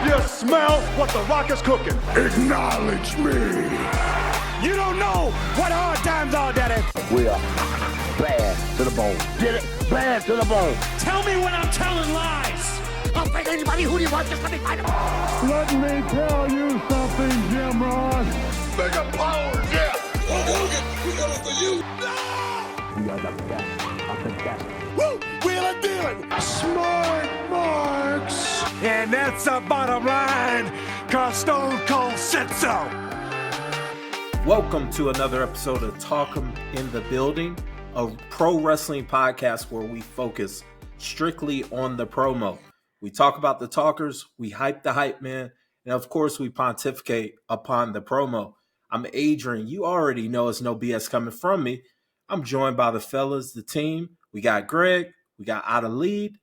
You smell what The Rock is cooking. Acknowledge me. You don't know what hard times are, Daddy. We are bad to the bone. Get it? Bad to the bone. Tell me when I'm telling lies. I'll fight anybody. Who do you want? Just let me fight him. Let me tell you something, Jim Ross. Mega power, yeah. We got it for you. We are the best of the best. Woo! Wheeling dealing. Smart marks. And that's the bottom line, cause Stone Cold said so. Welcome to another episode of Talk 'em in the Building, a pro wrestling podcast where we focus strictly on the promo. We talk about the talkers, we hype the hype man, and of course we pontificate upon the promo. I'm Adrian. You already know it's no BS coming from me. I'm joined by the fellas, the team. We got Greg, we got Out of Lead.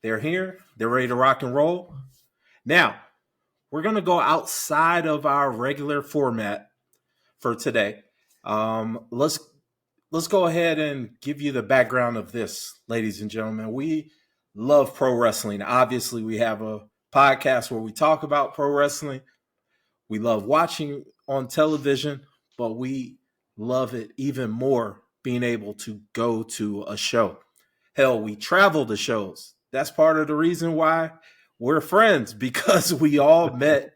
They're here. They're ready to rock and roll. Now, we're going to go outside of our regular format for today. Let's go ahead and give you the background of this, ladies and gentlemen. We love pro wrestling. Obviously, we have a podcast where we talk about pro wrestling. We love watching on television, but we love it even more being able to go to a show. Hell, we travel to shows. That's part of the reason why we're friends, because we all met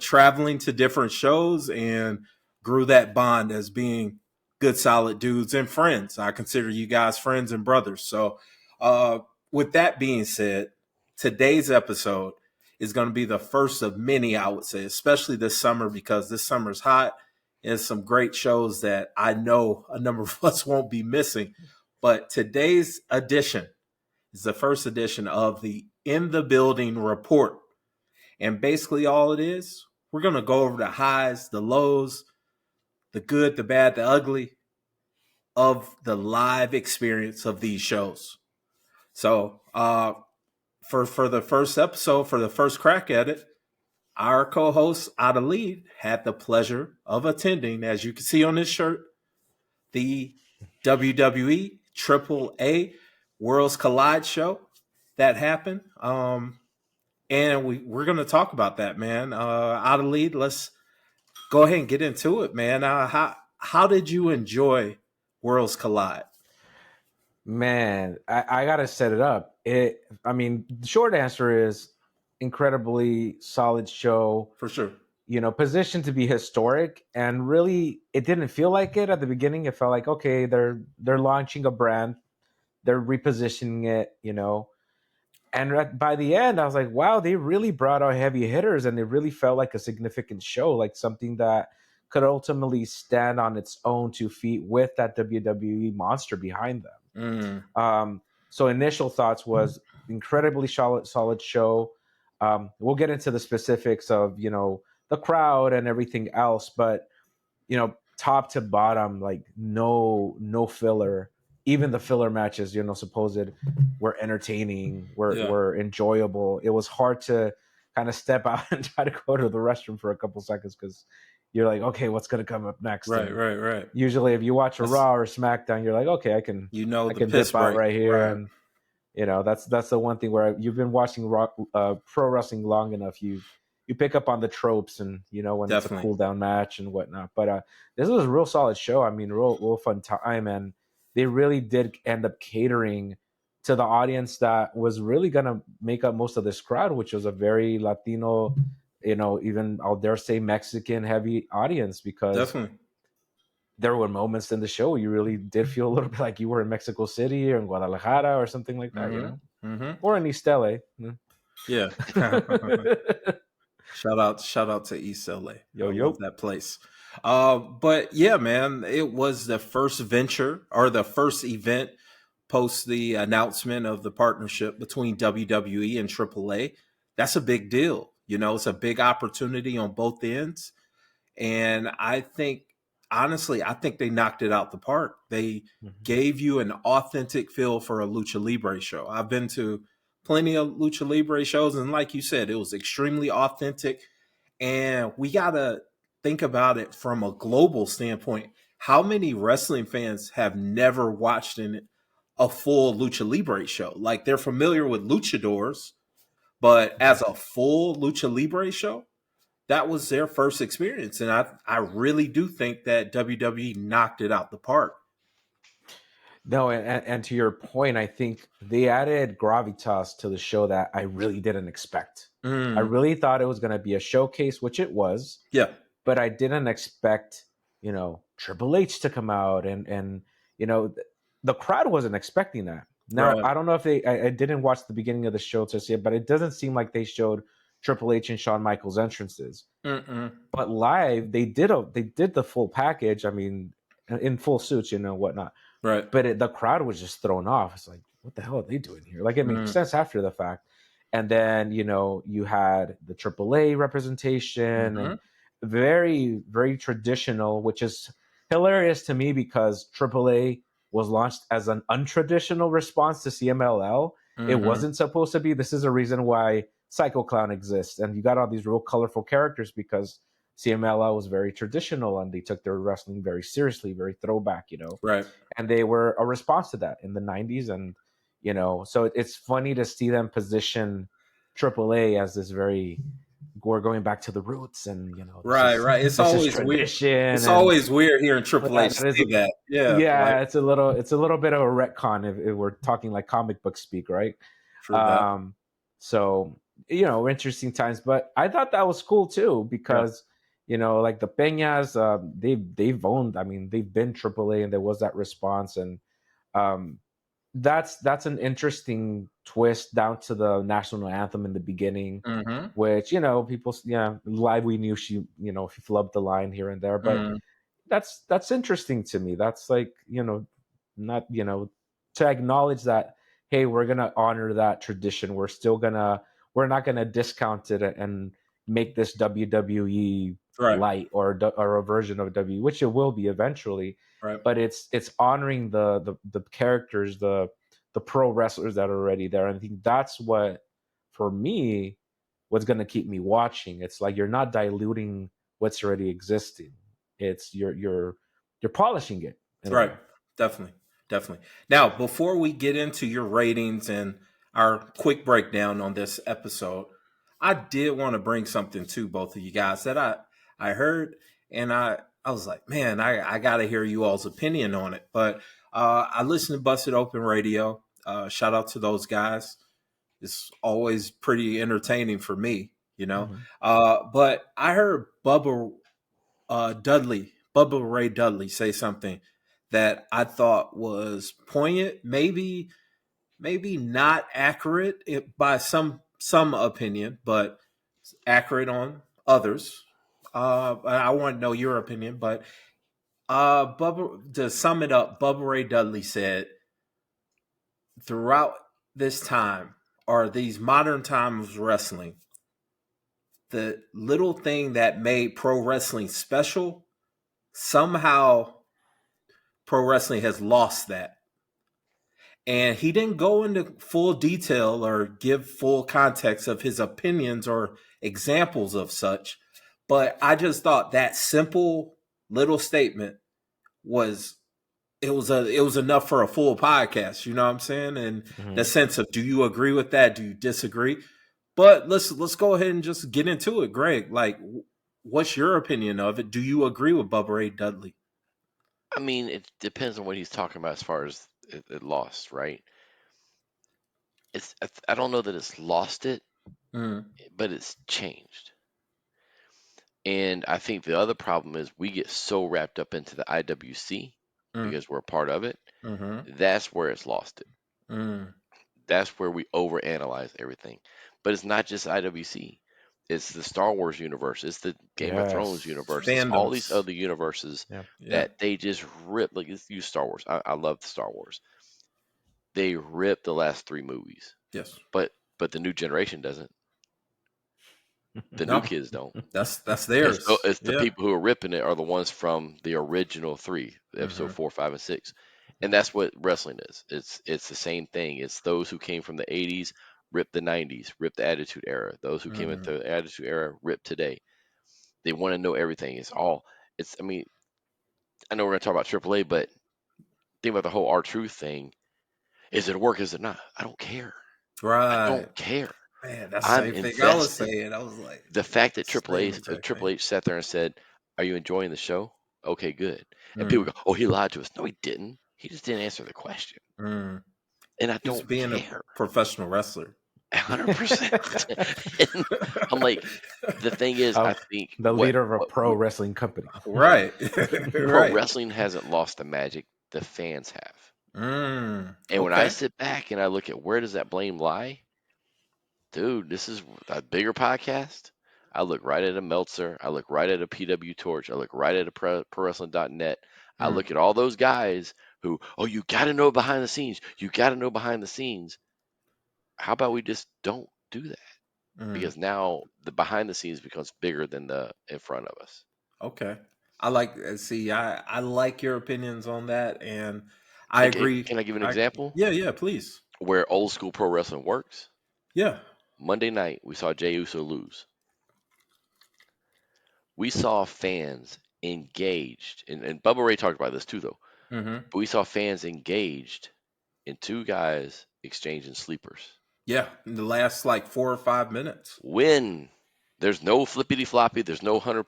traveling to different shows and grew that bond as being good, solid dudes and friends. I consider you guys friends and brothers. So with that being said, today's episode is going to be the first of many, I would say, especially this summer, because this summer's hot and some great shows that I know a number of us won't be missing. But today's edition is the first edition of the In the Building report. And basically all it is, we're going to go over the highs, the lows, the good, the bad, the ugly of the live experience of these shows. So for the first episode, for the first crack at it, our co-host Out of Lead had the pleasure of attending, as you can see on this shirt, the WWE AAA Worlds Collide show that happened. And we're going to talk about that, man. Out of Lead, let's go ahead and get into it, man. How did you enjoy Worlds Collide? Man, I got to set it up. The short answer is incredibly solid show. For sure. Positioned to be historic, and really it didn't feel like it at the beginning. It felt like, okay, they're launching a brand, they're repositioning it, and by the end I was like, wow, they really brought out heavy hitters, and it really felt like a significant show, like something that could ultimately stand on its own 2 feet with that WWE monster behind them. So initial thoughts was incredibly solid show. We'll get into the specifics of the crowd and everything else, but top to bottom, like no filler. Even the filler matches, supposed were entertaining, were enjoyable. It was hard to kind of step out and try to go to the restroom for a couple seconds, because you're like, okay, what's going to come up next? Right. Usually if you watch a Raw or SmackDown, you're like, okay, I can dip out right here. Right. And that's the one thing where you've been watching pro wrestling long enough, you pick up on the tropes, and when Definitely. It's a cool down match and whatnot. But this was a real solid show. Real fun time, and they really did end up catering to the audience that was really gonna make up most of this crowd, which was a very Latino, even I'll dare say Mexican heavy audience, because Definitely. There were moments in the show you really did feel a little bit like you were in Mexico City or in Guadalajara or something like that, or in East LA. Yeah. Shout out to East LA. Yo, that place. But yeah, man, it was the first venture, or the first event post the announcement of the partnership between WWE and AAA. That's a big deal. It's a big opportunity on both ends. And I think they knocked it out the park. They gave you an authentic feel for a Lucha Libre show. I've been to plenty of Lucha Libre shows, and like you said, it was extremely authentic. And we got to think about it from a global standpoint. How many wrestling fans have never watched a full Lucha Libre show? Like, they're familiar with luchadors, But as a full Lucha Libre show, that was their first experience. And I really do think that WWE knocked it out the park. No, and to your point, I think they added gravitas to the show that I really didn't expect. I really thought it was going to be a showcase, which it was. Yeah. But I didn't expect, Triple H to come out, and the crowd wasn't expecting that. Now, Right. I don't know if I didn't watch the beginning of the show to see it, but it doesn't seem like they showed Triple H and Shawn Michaels entrances. But live, they did the full package. I mean, in full suits, whatnot. Right. But the crowd was just thrown off. It's like, what the hell are they doing here? Like, it makes sense after the fact. And then, you had the AAA representation and very, very traditional, which is hilarious to me because AAA was launched as an untraditional response to CMLL. It wasn't supposed to be. This is a reason why Psycho Clown exists. And you got all these real colorful characters because CMLL was very traditional and they took their wrestling very seriously, very throwback, Right. And they were a response to that in the 90s. And, so it's funny to see them position AAA as this very, we're going back to the roots and, Right. It's always weird. It's always weird hearing Triple H say that. Yeah. Yeah. It's a little bit of a retcon if we're talking like comic book speak, right? So, interesting times, but I thought that was cool too, because, like the Peñas, they've owned, I mean, they've been AAA and there was that response. And, that's an interesting twist down to the national anthem in the beginning, which, people, live, we knew she, she flubbed the line here and there, but that's interesting to me. That's like, not, to acknowledge that, hey, we're going to honor that tradition. We're not going to discount it and make this WWE light or a version of WWE, which it will be eventually. Right. But it's honoring the characters, the pro wrestlers that are already there. And I think that's what, for me, what's going to keep me watching. It's like you're not diluting what's already existing. It's you're polishing it. Right. Definitely. Now, before we get into your ratings and our quick breakdown on this episode, I did want to bring something to both of you guys that I heard, and I was like, man, I got to hear you all's opinion on it. But I listened to Busted Open Radio. Shout out to those guys. It's always pretty entertaining for me, But I heard Bubba Ray Dudley say something that I thought was poignant, maybe not accurate by some opinion, but accurate on others. I want to know your opinion, but Bubba, to sum it up, Bubba Ray Dudley said, throughout this time, or these modern times of wrestling, the little thing that made pro wrestling special, somehow pro wrestling has lost that. And he didn't go into full detail or give full context of his opinions or examples of such. But I just thought that simple little statement was enough for a full podcast. You know what I'm saying? And the sense of, do you agree with that? Do you disagree? But let's go ahead and just get into it, Greg. Like, what's your opinion of it? Do you agree with Bubba Ray Dudley? I mean, it depends on what he's talking about as far as it lost, right? I don't know that it's lost it, but it's changed. And I think the other problem is we get so wrapped up into the IWC because we're a part of it. That's where it's lost it. That's where we overanalyze everything. But it's not just IWC. It's the Star Wars universe. It's the Game of Thrones universe. It's all these other universes that they just rip. Like, let's use Star Wars. I love Star Wars. They rip the last 3 movies. Yes. But the new generation doesn't. The new kids don't. That's theirs. It's the people who are ripping it are the ones from the original 3, episode 4, 5, and 6. And that's what wrestling is. It's the same thing. It's those who came from the 80s, ripped the 90s, ripped the Attitude Era. Those who came into the Attitude Era, ripped today. They want to know everything. I mean, I know we're going to talk about AAA, but think about the whole R-Truth thing. Is it a work? Is it not? I don't care. Right. I don't care. Man, that's the I'm same thing I was invested. saying. I was like, The fact that Triple same H, exact Triple thing. H sat there and said, "Are you enjoying the show? Okay, good." And people Mm, go, "Oh, he lied to us." No, he didn't. He just didn't answer the question, mm. and I He was don't being a care. professional wrestler. 100%. And I'm like, the thing is, I think The leader of a pro wrestling company. Right. pro Right. wrestling hasn't lost the magic. The fans have. And when I Okay. sit back and I look at where does that blame lie, dude, this is a bigger podcast. I look right at a Meltzer. I look right at a PW Torch. I look right at a ProWrestling.net. I Mm, look at all those guys who, oh, you got to know behind the scenes. You got to know behind the scenes. How about we just don't do that? mm. Because now the behind the scenes becomes bigger than the in front of us. Okay. I like see, I like your opinions on that, and I agree. Can I give an I example yeah, please. where old school pro wrestling works? Yeah. Monday night, we saw Jey Uso lose. We saw fans engaged, and Bubba Ray talked about this too, though. Mm-hmm. But we saw fans engaged in two guys exchanging sleepers. Yeah. In the last like 4 or 5 minutes. When there's no flippity floppy, there's no hunter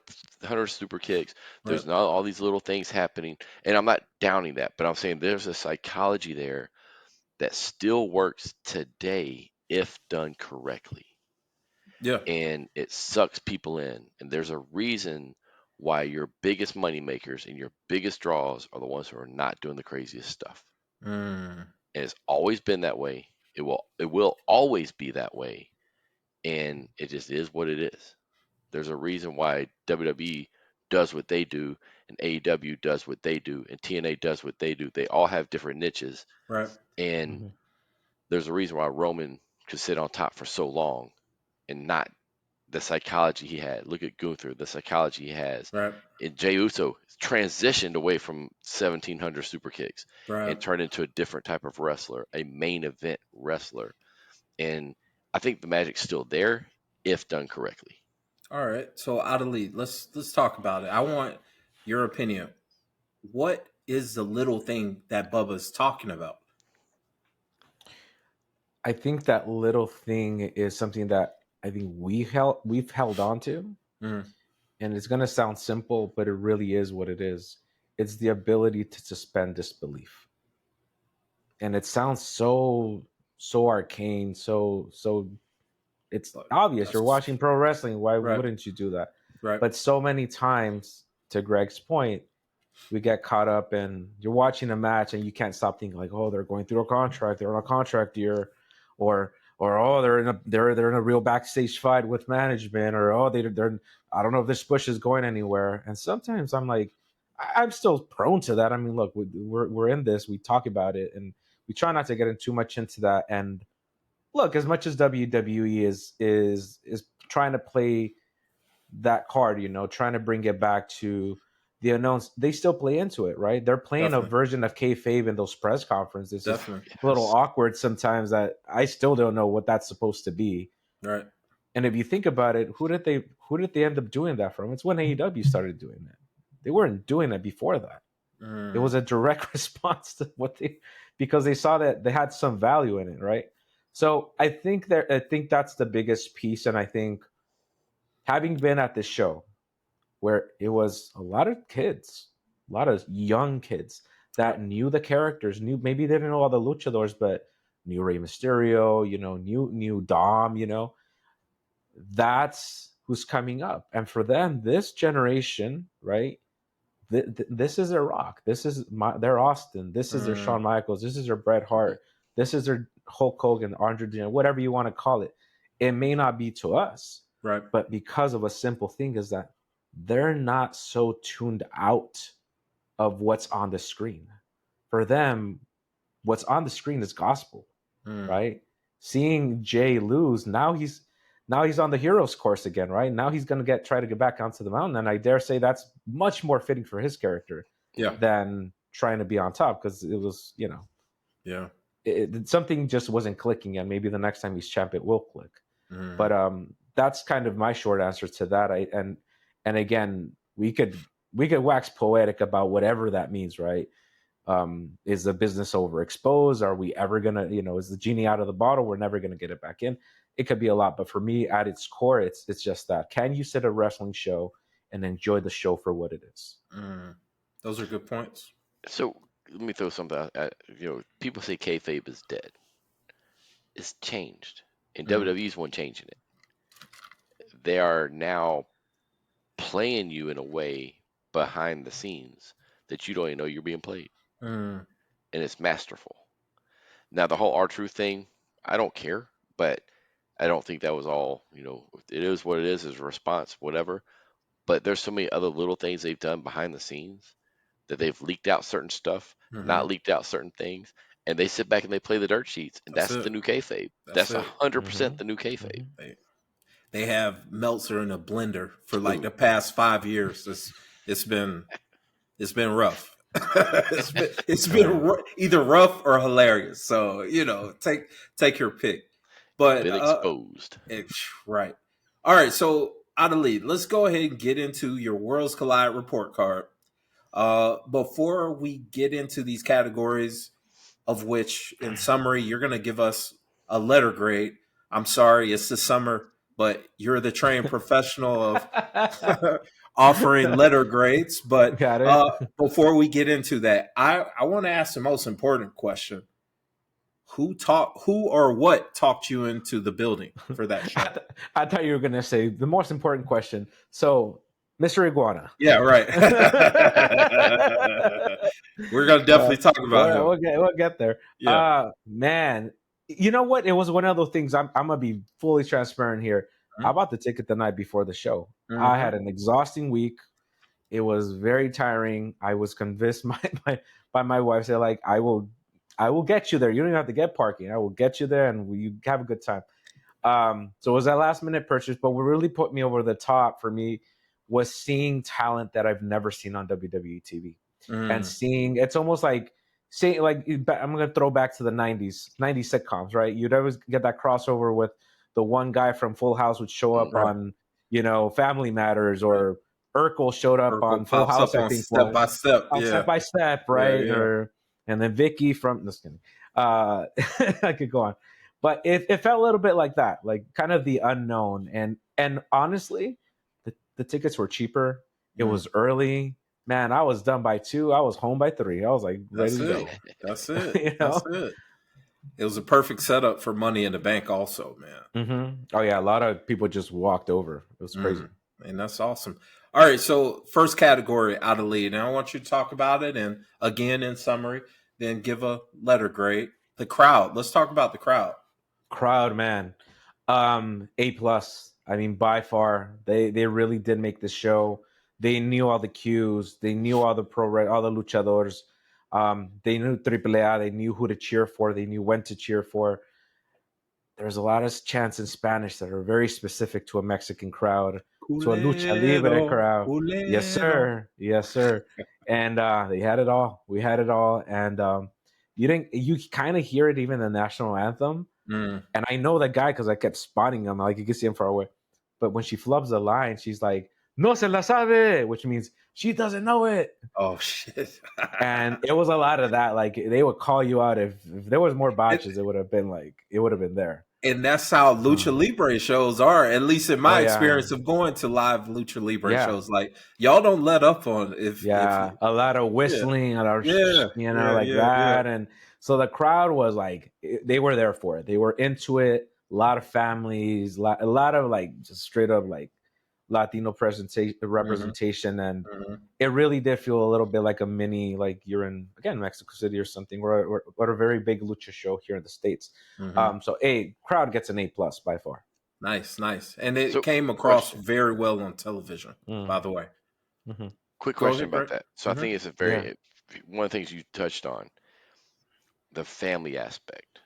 super kicks, Right. there's not all these little things happening. And I'm not downing that, but I'm saying there's a psychology there that still works today if done correctly. Yeah. And it sucks people in. And there's a reason why your biggest money makers and your biggest draws are the ones who are not doing the craziest stuff. Mm. And it's always been that way. It will always be that way. And it just is what it is. There's a reason why WWE does what they do and AEW does what they do and TNA does what they do. They all have different niches. Right. And there's a reason why Roman could sit on top for so long and not the psychology he had. Look at Gunther, the psychology he has. Right. And Jey Uso transitioned away from 1700 super kicks Right. and turned into a different type of wrestler, a main event wrestler. And I think the magic's still there if done correctly. All right. So Adelie, let's talk about it. I want your opinion. What is the little thing that Bubba's talking about? I think that little thing is something that I think we've held on to, Mm. and it's going to sound simple, but it really is what it is. It's the ability to suspend disbelief, and it sounds so arcane, so it's obvious. You're That's watching pro wrestling. Why right. wouldn't you do that? Right. But so many times, to Greg's point, we get caught up in you're watching a match and you can't stop thinking like, oh, they're going through a contract, they're on a contract year, or oh, they're in a real backstage fight with management, or oh, they're I don't know if this push is going anywhere. And sometimes I'm like, I'm still prone to that. I mean, look, we're in this, we talk about it, and we try not to get in too much into that. And look, as much as WWE is trying to play that card, trying to bring it back to the unknowns, they still play into it, right? They're playing a Definitely. version of kayfabe in those press conferences. It's Definitely. a little awkward sometimes that I still don't know what that's supposed to be. Right. And if you think about it, who did they end up doing that from? It's when AEW started doing that. They weren't doing it before that. It was a direct response to because they saw that they had some value in it, right? So I think that's the biggest piece. And I think having been at this show where it was a lot of kids, a lot of young kids that knew the characters, maybe they didn't know all the luchadors, but knew Rey Mysterio, knew Dom, that's who's coming up. And for them, this generation, right? This is their Rock. This is their Austin. This is their Shawn Michaels. This is their Bret Hart. This is their Hulk Hogan, Andre the Giant, whatever you want to call it. It may not be to us, Right. but because of a simple thing is that they're not so tuned out of what's on the screen. For them, what's on the screen is gospel, right? Seeing Jay lose, now he's on the hero's course again, right? Now he's going to try to get back onto the mountain, and I dare say that's much more fitting for his character than trying to be on top, because it was, Yeah. Something just wasn't clicking, and maybe the next time he's champ, it will click. But that's kind of my short answer to that. And again, we could wax poetic about whatever that means, right? Is the business overexposed? Are we ever gonna, is the genie out of the bottle? We're never gonna get it back in. it could be a lot. But for me, at its core, it's just that. Can you sit a wrestling show and enjoy the show for what it is? Those are good points. So let me throw something out. People say kayfabe is dead. It's changed, and WWE's one changing it. They are now playing you in a way behind the scenes that you don't even know you're being played, and it's masterful. Now the whole R-Truth thing, I don't care, but I don't think that was all. It is what it is a response, whatever. But there's so many other little things they've done behind the scenes that they've leaked out certain stuff, not leaked out certain things, and they sit back and they play the dirt sheets, and that's the new kayfabe. That's 100% the new kayfabe. They have Meltzer in a blender for like the past 5 years. It's been rough. it's been either rough or hilarious. So take your pick. But been exposed. Right. All right. So Adelaide, let's go ahead and get into your Worlds Collide report card. Before we get into these categories, of which in summary you're going to give us a letter grade. I'm sorry, it's the summer, but you're the trained professional of offering letter grades. But before we get into that, I want to ask the most important question. Who or what talked you into the building for that show? I thought you were going to say the most important question. So, Mr. Iguana. Yeah, right. We're going to definitely talk about him. We'll get there. Yeah. Man, you know what? It was one of those things. I'm going to be fully transparent here. I bought the ticket the night before the show. I had an exhausting week. It was very tiring. I was convinced by my wife. Said, like, I will get you there. You don't even have to get parking. I will get you there, and you have a good time. So it was that last minute purchase. But what really put me over the top for me was seeing talent that I've never seen on WWE TV, and seeing it's almost like I'm going to throw back to the 90s sitcoms, right? You'd always get that crossover with the one guy from Full House would show up on, Family Matters, or Urkel showed up on Full House, I think, Step by Step, Step by Step, right? Yeah. And then Vicky from this kidding. I could go on, but it felt a little bit like that, like kind of the unknown. And honestly, the tickets were cheaper. It was early. Man, I was done by 2. I was home by 3. I was like ready to go. That's it. That's it. It was a perfect setup for Money in the Bank, also, man. Oh yeah, a lot of people just walked over. It was crazy, and that's awesome. All right, so first category, Adelaide. Now I want you to talk about it, and again in summary, then give a letter grade. The crowd. Let's talk about the crowd. Crowd, man. A+. I mean, by far, they really did make the show. They knew all the cues. They knew all the all the luchadors. They knew AAA. They knew who to cheer for. They knew when to cheer for. There's a lot of chants in Spanish that are very specific to a Mexican crowd, to a lucha libre crowd. Yes, sir. Yes, sir. And they had it all. We had it all. And you kind of hear it even in the national anthem. And I know that guy because I kept spotting him. Like, you can see him far away. But when she flubs the line, she's like, "No se la sabe," which means she doesn't know it. Oh, shit. And it was a lot of that. Like, they would call you out. If there was more botches, it would have been there. And that's how Lucha Libre shows are, at least in my experience of going to live Lucha Libre shows. Like, y'all don't let up on a lot of whistling, that. And so the crowd was like, they were there for it. They were into it. A lot of families, a lot of like just straight up like Latino representation, and it really did feel a little bit like a mini, like you're in, again, Mexico City or something. We're a very big lucha show here in the States. So crowd gets an A+ by far. Nice. And it came across very well on television, by the way. Quick question about that. So I think it's one of the things you touched on, the family aspect.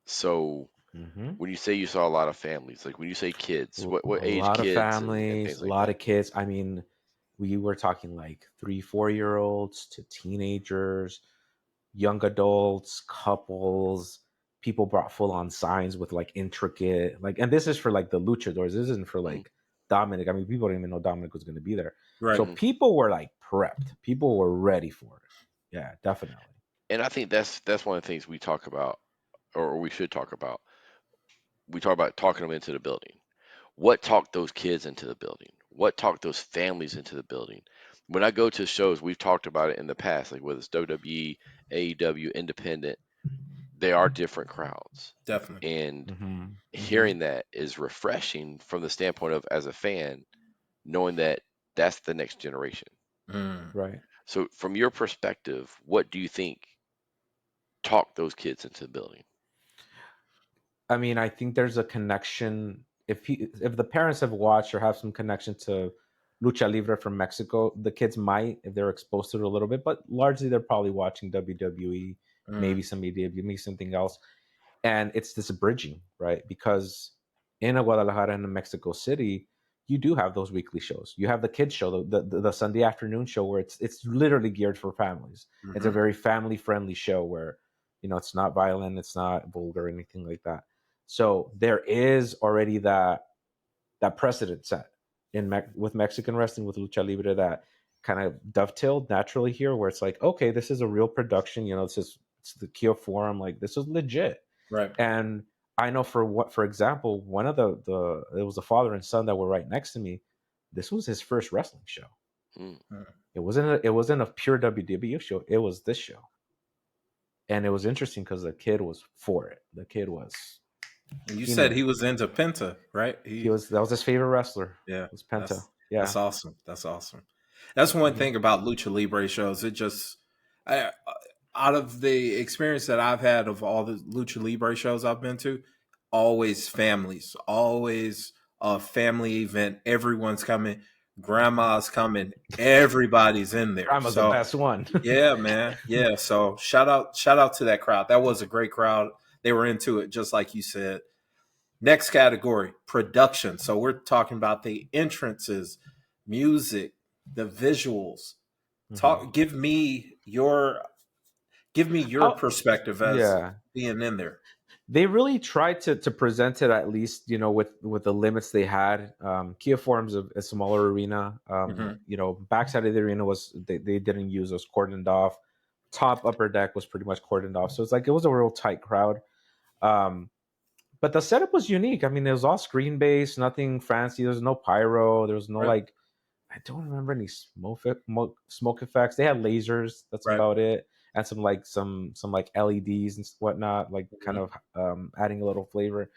So when you say you saw a lot of families, like when you say kids, what age kids? A lot of families, and a lot of kids. I mean, we were talking like 3-4-year-olds to teenagers, young adults, couples. People brought full-on signs with like intricate, like, and this is for like the luchadors. This isn't for like Dominic. I mean, people didn't even know Dominic was going to be there. Right. So people were like prepped. People were ready for it. Yeah, definitely. And I think that's one of the things we talk about, or we should talk about. we talk about talking them into the building. What talked those kids into the building? What talked those families into the building? When I go to shows, we've talked about it in the past, like whether it's WWE, AEW, independent, they are different crowds. Definitely. And Mm-hmm. hearing that is refreshing from the standpoint of, as a fan, knowing that that's the next generation. Right. So, from your perspective, what do you think talked those kids into the building? I mean, I think there's a connection. If the parents have watched or have some connection to lucha libre from Mexico, the kids might, if they're exposed to it a little bit, but largely they're probably watching WWE, maybe some EW, maybe something else. And it's this bridging, right? Because in Guadalajara and in Mexico City, you do have those weekly shows. You have the kids show, the Sunday afternoon show, where it's literally geared for families. It's a very family friendly show where it's not violent, it's not vulgar, anything like that. So there is already that precedent set with Mexican wrestling, with lucha libre, that kind of dovetailed naturally here, where it's like, okay, this is a real production. It's the Kia Forum, like this is legit. Right. And I know for example, one of the it was a father and son that were right next to me. This was his first wrestling show. It wasn't a pure WWE show. It was this show, and it was interesting because the kid was for it. The kid was. And you said he was into Penta, right? He was. That was his favorite wrestler. Yeah, it was Penta. That's awesome. That's awesome. That's one thing about Lucha Libre shows. It just, out of the experience that I've had of all the Lucha Libre shows I've been to, always families, always a family event. Everyone's coming. Grandma's coming. Everybody's in there. Grandma's the best one. Yeah, man. Yeah. So shout out to that crowd. That was a great crowd. They were into it, just like you said. Next category, production. So we're talking about the entrances, music, the visuals. Give me your perspective as being in there. They really tried to present it, at least, with the limits they had. Kia Forum's a smaller arena. Backside of the arena was they didn't use, was cordoned off. Top upper deck was pretty much cordoned off. So it's like it was a real tight crowd. But the setup was unique. I mean, it was all screen based, nothing fancy. There was no pyro. There was no I don't remember any smoke effects. They had lasers. That's about it. And some LEDs and whatnot, kind of adding a little flavor.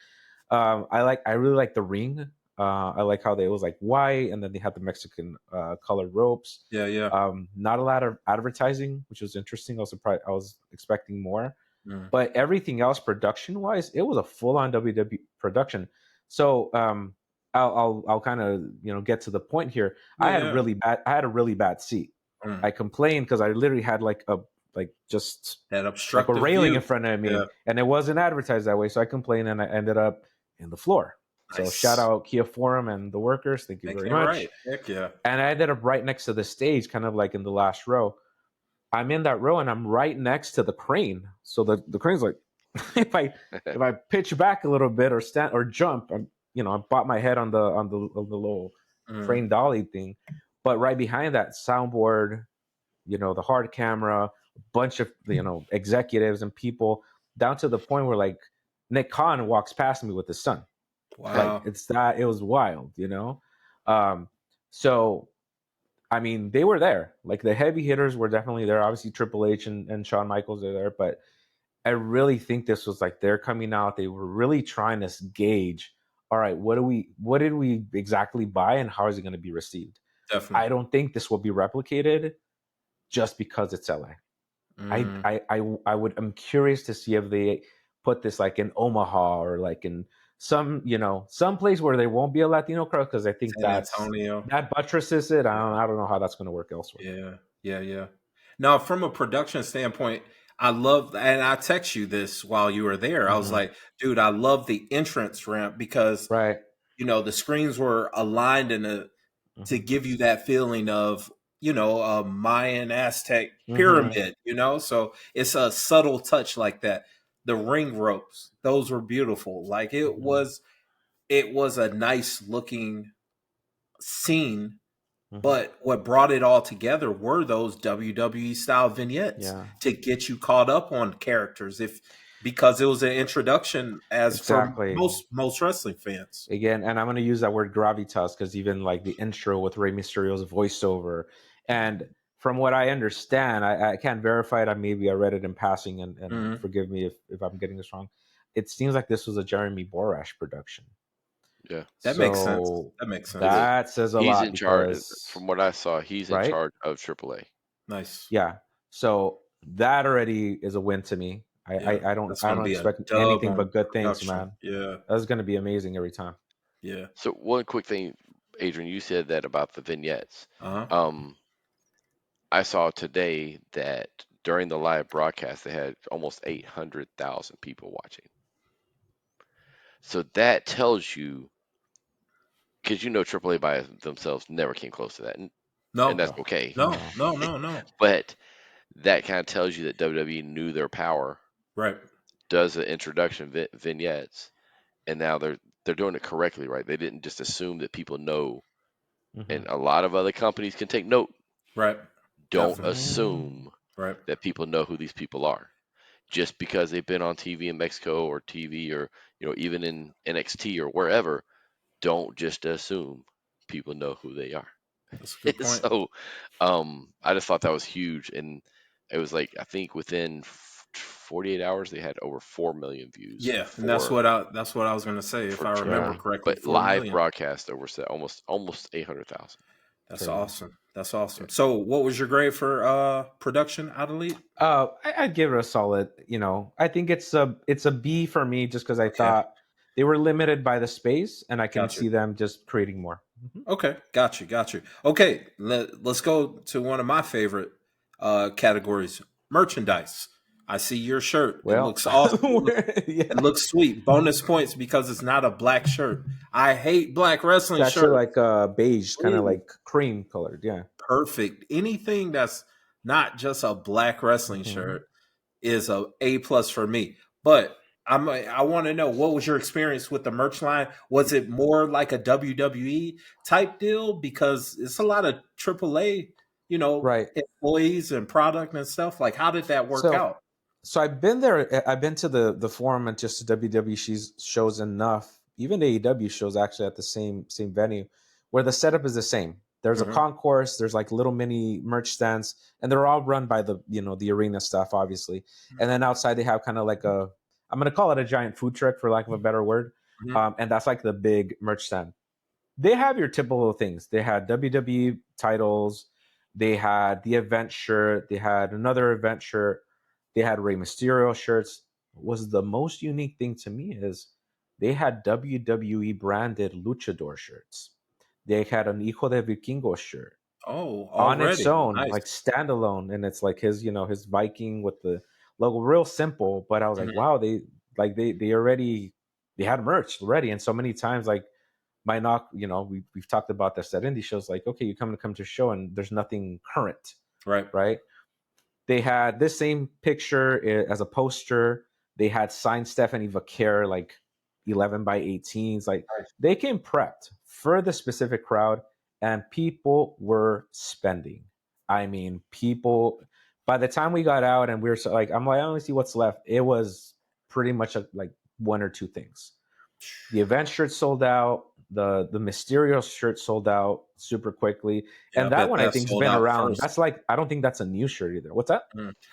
I really like the ring. I like how it was like white, and then they had the Mexican colored ropes. Yeah. Not a lot of advertising, which was interesting. I was surprised. I was expecting more. But everything else, production wise, it was a full on WWE production. So I'll kind of get to the point here. I had a really bad seat. I complained because I literally had just that obstructive a railing view in front of me, and it wasn't advertised that way. So I complained, and I ended up in the floor. Nice. So shout out Kia Forum and the workers. Thank you very much. Right. Heck yeah. And I ended up right next to the stage, kind of like in the last row. I'm in that row, and I'm right next to the crane. So the crane's like, if I pitch back a little bit or stand or jump, I bought my head on the little crane dolly thing. But right behind that soundboard, the hard camera, a bunch of executives and people, down to the point where Nick Khan walks past me with his son. Wow, it was wild, So. I mean, they were there. The heavy hitters were definitely there. Obviously, Triple H and Shawn Michaels are there. But I really think this was they're coming out. They were really trying to gauge, all right, what did we exactly buy, and how is it going to be received? Definitely. I don't think this will be replicated just because it's LA. I'm curious to see if they put this in Omaha or in some place where there won't be a Latino crowd, because I think that buttresses it. I don't know how that's going to work elsewhere. Yeah. Now, from a production standpoint, I love, and I text you this while you were there. I was like, dude, I love the entrance ramp because the screens were aligned to give you that feeling of a Mayan Aztec pyramid. So it's a subtle touch like that. The ring ropes, those were beautiful. It was a nice looking scene, but what brought it all together were those WWE style vignettes to get you caught up on characters. because it was an introduction as for Exactly. most wrestling fans. Again, and I'm going to use that word gravitas because even like the intro with Rey Mysterio's voiceover, and from what I understand, I can't verify it. Maybe I read it in passing, and forgive me if I'm getting this wrong. It seems like this was a Jeremy Borash production. Yeah, that makes sense. That makes sense. That says a he's lot in charge. because, From what I saw, he's in charge of AAA. Nice. Yeah. So that already is a win to me. I don't expect anything but good things, man. Yeah, that's going to be amazing every time. Yeah. So one quick thing, Adrian, you said that about the vignettes. I saw today that during the live broadcast they had almost 800,000 people watching. So that tells you, because AAA by themselves never came close to that, and that's okay. No. But that kind of tells you that WWE knew their power. Right. Does the introduction vignettes, and now they're doing it correctly, right? They didn't just assume that people know, and a lot of other companies can take note. Right. Don't assume right. that people know who these people are. Just because they've been on TV in Mexico or TV or even in NXT or wherever, don't just assume people know who they are. That's a good point. So, I just thought that was huge, and it was like I think within 48 hours they had over 4 million views. Yeah, and that's what I was going to say if I remember correctly. But live broadcast over almost 800,000. That's awesome. That's awesome. Yeah. So, what was your grade for production out of Elite? I'd give it a solid. I think it's a B for me, just because I thought they were limited by the space, and I can see them just creating more. Okay, got you. Okay, let's go to one of my favorite categories: merchandise. I see your shirt. It looks awesome. It looks sweet. Bonus points because it's not a black shirt. I hate black wrestling shirts. It's actually like beige, kind of like cream colored. Yeah. Perfect. Anything that's not just a black wrestling shirt is A+ for me. But I want to know, what was your experience with the merch line? Was it more like a WWE type deal? Because it's a lot of AAA, employees and product and stuff. Like, how did that work out? So I've been there. I've been to the forum and just to WWE shows enough. Even AEW shows actually at the same venue, where the setup is the same. There's a concourse. There's like little mini merch stands, and they're all run by the arena staff, obviously. And then outside they have kind of like I'm going to call it a giant food truck, for lack of a better word. And that's like the big merch stand. They have your typical things. They had WWE titles. They had the event shirt. They had another event shirt. They had Rey Mysterio shirts. What was the most unique thing to me is they had WWE branded luchador shirts. They had an Hijo de Vikingo shirt. Oh, on its own, like standalone, and it's like his Viking with the logo, real simple. But I was like, wow, they already had merch already, and so many times like my knock, we've talked about this at indie shows. Like, okay, you come to a show and there's nothing current, right? They had this same picture as a poster. They had signed Stephanie Vaquer, like 11 by 18s. Like, they came prepped for the specific crowd, and people were spending. I mean, people, by the time we got out and we were I'm like, I only see what's left. It was pretty much like one or two things. The event shirt sold out. The Mysterio shirt sold out super quickly, and that one I think's been around. First. That's like, I don't think that's a new shirt either. What's that?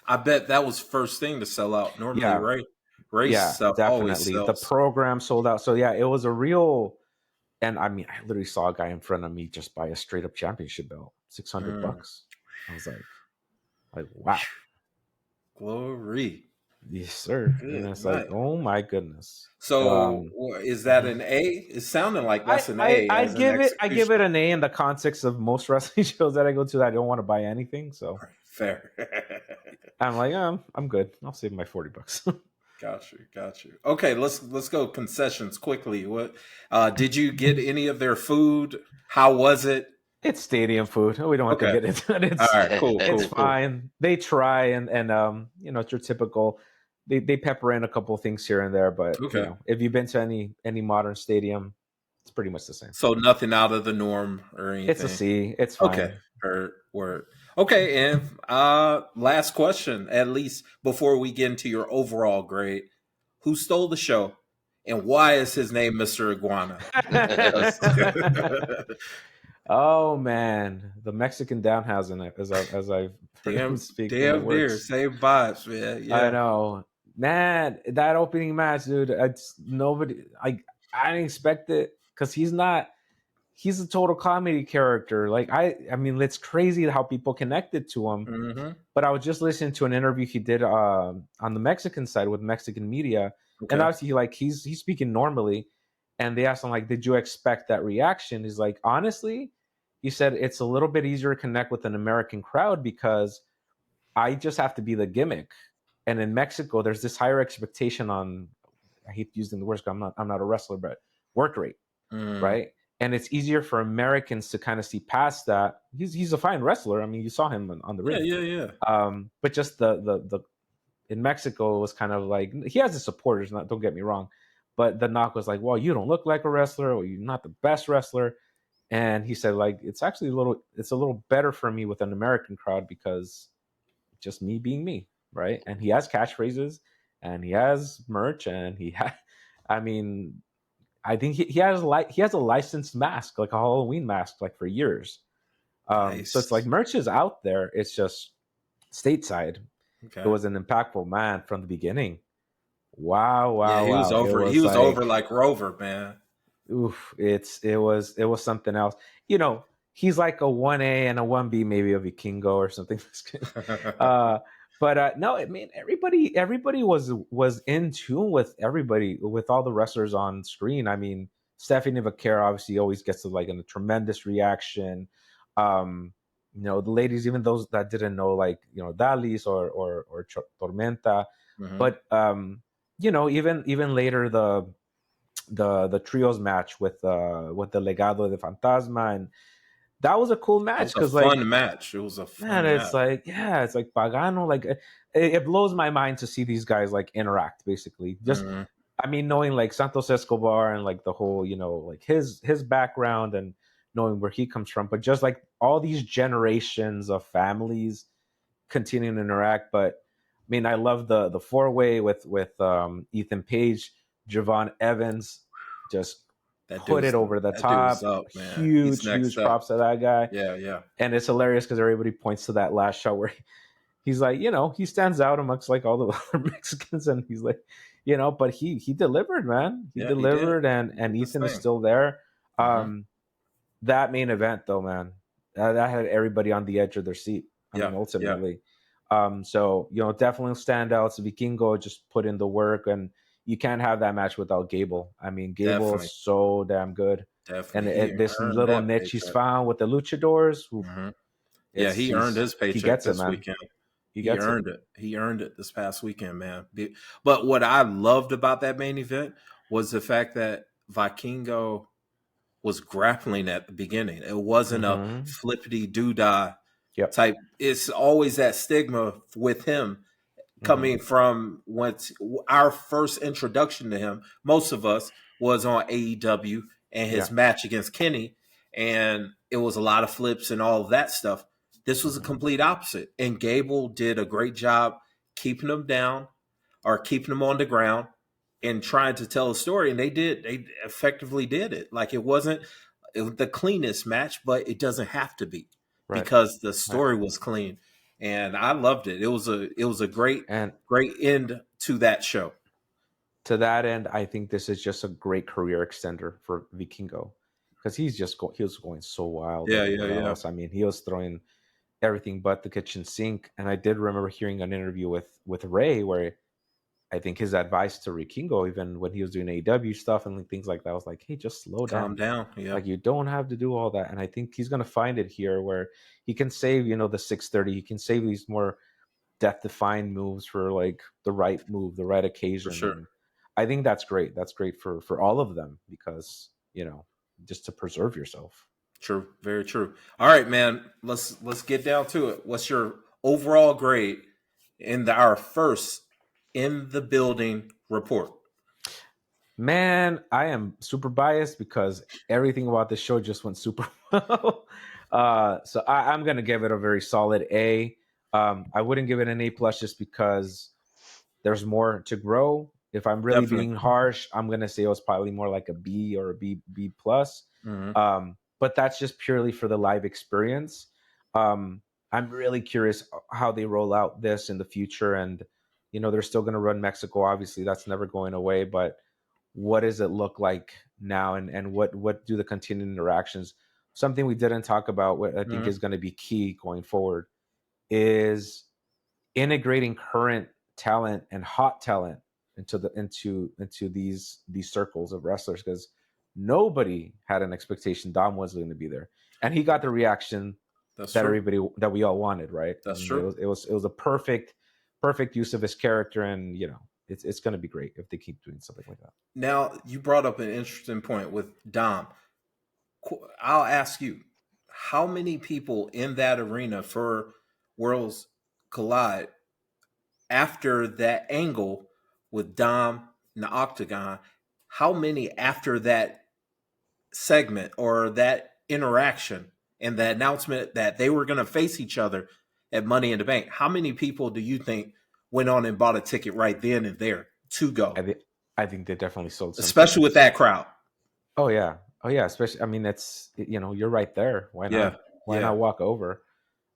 I bet that was first thing to sell out. Normally, race stuff definitely. Always sells. The program sold out. So yeah, it was a real. And I mean, I literally saw a guy in front of me just buy a straight up championship belt, $600. I was like, wow, glory. Yes, sir. And it's like, oh my goodness. So is that an A? It's sounding like that's an A. I give it an A in the context of most wrestling shows that I go to. I don't want to buy anything, so fair. I'm like, I'm good. I'll save my $40. Got you. Okay, let's go concessions quickly. What did you get any of their food? How was it? It's stadium food. We don't have to get into it. It's, all right, cool. It's fine. They try and it's your typical. They pepper in a couple of things here and there, but if you've been to any modern stadium, it's pretty much the same. So nothing out of the norm or anything. It's a C. It's fine. Okay. Word. Okay, and last question, at least before we get into your overall grade. who stole the show, and why is his name Mr. Iguana? Oh man, the Mexican Danhausen, as I've heard him speak when it damn near works. same vibes, man. Yeah, I know, man. That opening match, dude. It's nobody. I didn't expect it because he's not. He's a total comedy character. Like I mean, it's crazy how people connected to him. Mm-hmm. But I was just listening to an interview he did on the Mexican side with Mexican media, Okay. and obviously, he's speaking normally, and they asked him like, "Did you expect that reaction?" He's like, "Honestly," he said, "it's a little bit easier to connect with an American crowd because I just have to be the gimmick, and in Mexico, there's this higher expectation on. I hate using the words, 'cause I'm not a wrestler, but work rate, right?" And it's easier for Americans to kind of see past that. He's a fine wrestler. I mean, you saw him on the ring. Yeah. But just the in Mexico it was kind of like he has his supporters. Don't get me wrong, but the knock was like, "Well, you don't look like a wrestler, or you're not the best wrestler." And he said, like, it's actually a little better for me with an American crowd because just me being me, right? And he has catchphrases, and he has merch, and I mean, I think he has a licensed mask, like a Halloween mask, like for years. Nice. So it's like merch is out there. It's just stateside. Okay. It was an impactful man from the beginning. Wow. Yeah, he was over. He was over like Rover, man. Oof, it was something else. You know, he's like a 1A and a 1B, maybe a Vikingo or something. But no, I mean everybody was in tune with everybody, with all the wrestlers on screen. I mean, Stephanie Vaquera obviously always gets like a tremendous reaction. The ladies, even those that didn't know, like Dalis or Tormenta, but even later the trios match with the Legado de Fantasma, and that was a cool match because fun match. It was a fun match. It's like it's like Pagano. Like it blows my mind to see these guys like interact. Basically, just I mean, knowing like Santos Escobar and like the whole like his background and knowing where he comes from, but just like all these generations of families continuing to interact. But I mean, I love the 4-way with Ethan Page, Javon Evans, just put it over the top. Huge props to that guy. Yeah. And it's hilarious because everybody points to that last shot where he's like, he stands out amongst like all the other Mexicans, and he's like, but he delivered, man. He delivered, and Ethan is still there. That main event though, man, that had everybody on the edge of their seat. I mean, ultimately. So definitely standouts. Vikingo just put in the work, and you can't have that match without Gable. I mean, Gable is so damn good. Definitely. And this little niche he's found with the luchadors. Yeah, he earned his paycheck he gets this it, man. weekend. He earned it. He earned it this past weekend, man. But what I loved about that main event was the fact that Vikingo was grappling at the beginning. It wasn't a flippity doodah type. It's always that stigma with him coming from our first introduction to him. Most of us was on AEW and his match against Kenny, and it was a lot of flips and all of that stuff. This was a complete opposite, and Gable did a great job keeping him down or keeping him on the ground and trying to tell a story. And they effectively did it. Like it was the cleanest match, but it doesn't have to be because the story was clean. And I loved it. It was a great end to that show. To that end, I think this is just a great career extender for Vikingo because he was going so wild. Yeah. I mean, he was throwing everything but the kitchen sink. And I did remember hearing an interview with Ray where I think his advice to Vikingo, even when he was doing AEW stuff and things like that, was like, hey, just slow down. Calm down. Yeah. Like you don't have to do all that. And I think he's going to find it here where he can save, the 630. He can save these more death-defying moves for like the right move, the right occasion. For sure. And I think that's great. That's great for all of them because, just to preserve yourself. True. Very true. All right, man. Let's get down to it. What's your overall grade in our first in the building report? Man, I am super biased because everything about this show just went super well. So I'm going to give it a very solid A. I wouldn't give it an A+ just because there's more to grow. If I'm really Definitely. being harsh, I'm gonna say it was probably more like a B or a B plus. But that's just purely for the live experience. I'm really curious how they roll out this in the future, and they're still going to run Mexico. Obviously, that's never going away. But what does it look like now, and what do the continuing interactions? Something we didn't talk about, what I think is going to be key going forward, is integrating current talent and hot talent into these circles of wrestlers, because nobody had an expectation Dom was going to be there, and he got the reaction that we all wanted, right? That's true. It was a perfect use of his character, and it's going to be great if they keep doing something like that. Now, you brought up an interesting point with Dom. I'll ask you, how many people in that arena for Worlds Collide, after that angle with Dom in the octagon, how many after that segment or that interaction and the announcement that they were going to face each other at Money in the Bank, how many people do you think went on and bought a ticket right then and there to go? I think they definitely sold some, especially with that crowd. Oh yeah. Especially, I mean, it's, you're right there. Why not? Why not walk over?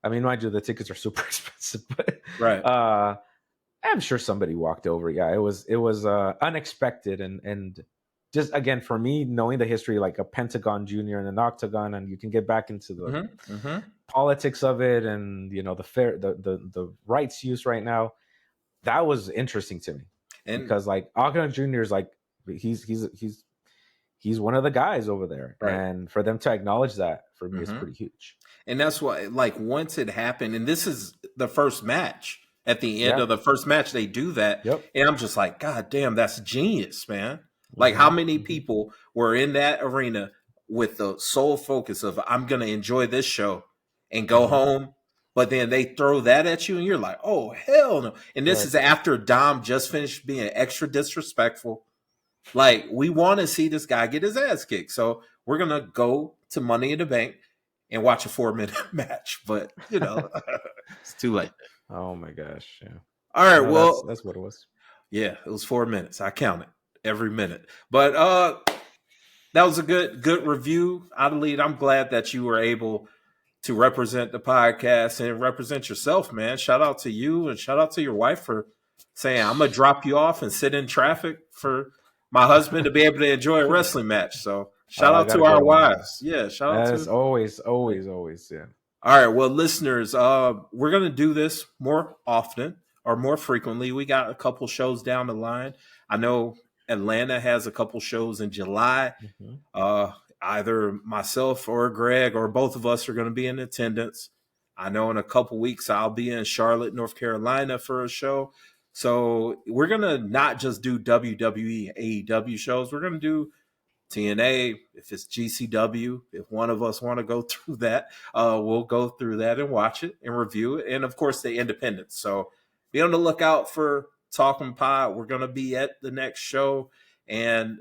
I mean, mind you, the tickets are super expensive, but right. I'm sure somebody walked over. Yeah, it was unexpected, and just, again, for me, knowing the history, like a Pentagon Junior and an Octagon, and you can get back into the politics of it, and the rights use right now. That was interesting to me, because like Octagon Junior is like he's one of the guys over there, right. And for them to acknowledge that, for me, is pretty huge. And that's why, like, once it happened, and this is the first match. At the end of the first match, they do that. Yep. And I'm just like, God damn, that's genius, man. Like, how many people were in that arena with the sole focus of, I'm going to enjoy this show and go home, but then they throw that at you and you're like, oh, hell no. And this is after Dom just finished being extra disrespectful. Like, we want to see this guy get his ass kicked. So we're going to go to Money in the Bank and watch a 4-minute match. But, it's too late. Oh my gosh! Yeah. All right. Well, that's what it was. Yeah, it was 4 minutes. I counted every minute. But that was a good review, Adelaide. I'm glad that you were able to represent the podcast and represent yourself, man. Shout out to you, and shout out to your wife for saying, I'm gonna drop you off and sit in traffic for my husband to be able to enjoy a wrestling match. So shout out to our wives. Yeah, shout out to always. Yeah. All right, well, listeners, we're going to do this more often or more frequently. We got a couple shows down the line. I know Atlanta has a couple shows in July. Either myself or Greg or both of us are going to be in attendance. I know in a couple weeks I'll be in Charlotte, North Carolina for a show. So we're going to not just do WWE, AEW shows. We're going to do TNA, if it's GCW, if one of us want to go through that, we'll go through that and watch it and review it. And, of course, the independents. So be on the lookout for Talking Pod. We're going to be at the next show. And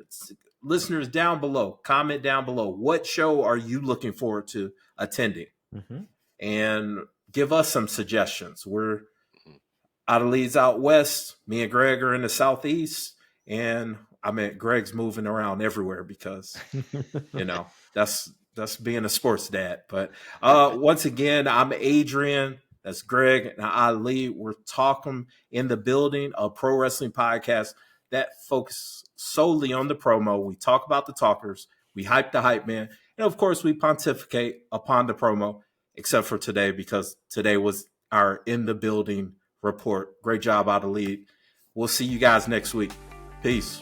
listeners down below, comment down below, what show are you looking forward to attending? And give us some suggestions. We're Adelaide's out west. Me and Greg are in the southeast. And I mean, Greg's moving around everywhere because, that's being a sports dad. But once again, I'm Adrian. That's Greg and Ali. We're talking in the building, a pro wrestling podcast that focuses solely on the promo. We talk about the talkers. We hype the hype man. And, of course, we pontificate upon the promo, except for today, because today was our in the building report. Great job, Adelaide. We'll see you guys next week. Peace.